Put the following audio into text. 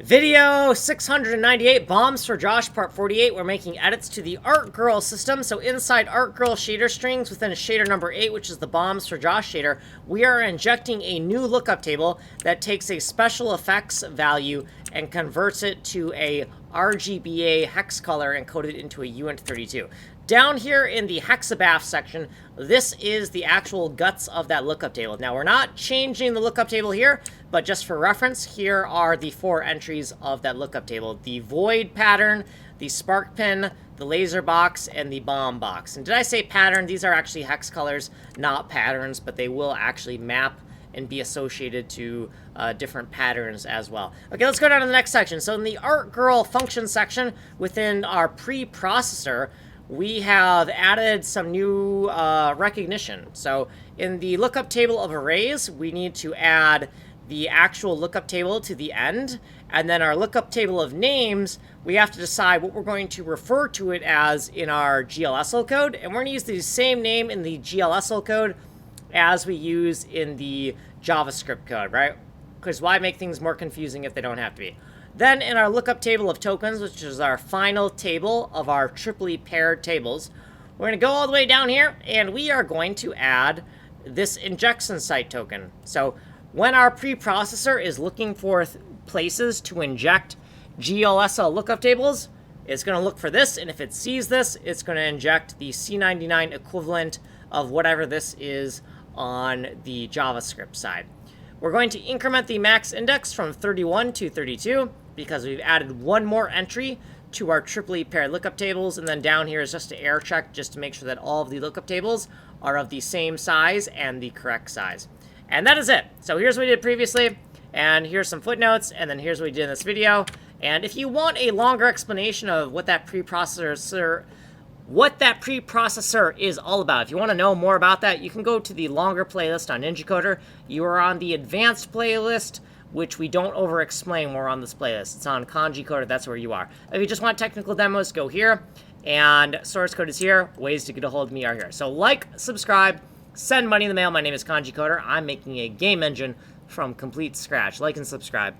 Video 698, Bombs for Josh, Part 48. We're making edits to the ARTGIRL system. So inside ARTGIRL shader strings, within shader number 8, which is the Bombs for Josh shader, we are injecting a new lookup table that takes a special effects value and converts it to a RGBA hex color encoded into a uint32. Down here in the hexabaf section, this is the actual guts of that lookup table. Now, we're not changing the lookup table here, but just for reference, here are the 4 entries of that lookup table: the void pattern, the spark pin, the laser box, and the bomb box. And did I say pattern? These are actually hex colors, not patterns, but they will actually map and be associated to different patterns as well. Okay, let's go down to the next section. So in the ARTGIRL function section within our preprocessor, we have added some new recognition. So in the lookup table of arrays, we need to add the actual lookup table to the end. And then our lookup table of names, we have to decide what we're going to refer to it as in our GLSL code. And we're going to use the same name in the GLSL code as we use in the JavaScript code, right? Because why make things more confusing if they don't have to be? Then in our lookup table of tokens, which is our final table of our triply paired tables, we're going to go all the way down here, and we are going to add this injection site token. So when our preprocessor is looking for places to inject GLSL lookup tables, it's going to look for this, and if it sees this, it's going to inject the C99 equivalent of whatever this is on the JavaScript side. We're going to increment the max index from 31 to 32 because we've added one more entry to our triply paired lookup tables, and then down here is just to error check just to make sure that all of the lookup tables are of the same size and the correct size. And that is it. So here's what we did previously, and here's some footnotes, and then here's what we did in this video. And if you want a longer explanation of what that preprocessor is all about, if you want to know more about that, you can go to the longer playlist on Ninja Coder. You are on the advanced playlist, which we don't over-explain when we're on this playlist. It's on Kanji Coder, that's where you are. If you just want technical demos, go here, and source code is here. Ways to get a hold of me are here. So like, subscribe, send money in the mail. My name is Kanji Coder. I'm making a game engine from complete scratch. Like and subscribe.